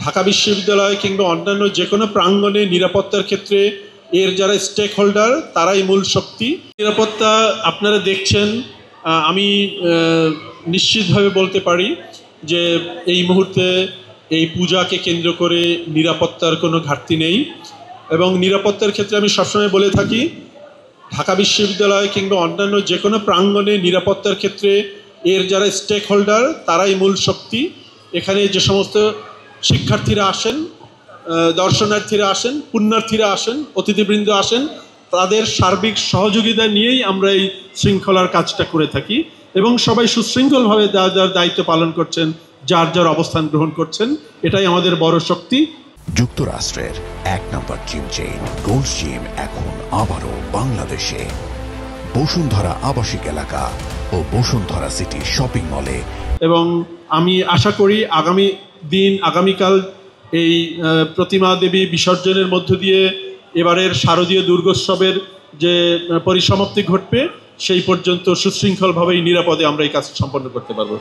ঢাকা বিশ্ববিদ্যালয় কিংবা অন্যান্য যে কোনো প্রাঙ্গণে নিরাপত্তার ক্ষেত্রে এর যারা স্টেক হোল্ডার তারাই মূল শক্তি। নিরাপত্তা আপনারা দেখছেন, আমি নিশ্চিতভাবে বলতে পারি যে এই মুহূর্তে এই পূজাকে কেন্দ্র করে নিরাপত্তার কোনো ঘাটতি নেই। এবং নিরাপত্তার ক্ষেত্রে আমি সবসময় বলে থাকি, ঢাকা বিশ্ববিদ্যালয় কিংবা অন্যান্য যে কোনো প্রাঙ্গণে নিরাপত্তার ক্ষেত্রে এর যারা স্টেক হোল্ডার তারাই মূল শক্তি। এখানে যে সমস্ত শিক্ষার্থীরা আসেন, দর্শনার্থীরা আসেন, পুণ্যার্থীরা আসেন, অতিথিবৃন্দ আসেন, তাদের সার্বিক সহযোগিতা নিয়েই আমরা এই শৃঙ্খলার কাজটা করে থাকি এবং সবাই সুশৃঙ্খলভাবে যার যার দায়িত্ব পালন করছেন, যার যার অবস্থান গ্রহণ করছেন, এটাই আমাদের বড় শক্তি। যুক্তরাষ্ট্রের ১ নম্বর জিম চেইন গোল্ডস জিম এখন আবারও বাংলাদেশে বসুন্ধরা আবাসিক এলাকা ও বসুন্ধরা সিটি শপিং মলে। এবং আমি আশা করি আগামীকাল এই প্রতিমা দেবী বিসর্জনের মধ্য দিয়ে এবারের শারদীয় দুর্গোৎসবের যে পরিসমাপ্তি ঘটবে সেই পর্যন্ত সুশৃঙ্খলভাবেই নিরাপদে আমরা এই কাজ সম্পন্ন করতে পারবো।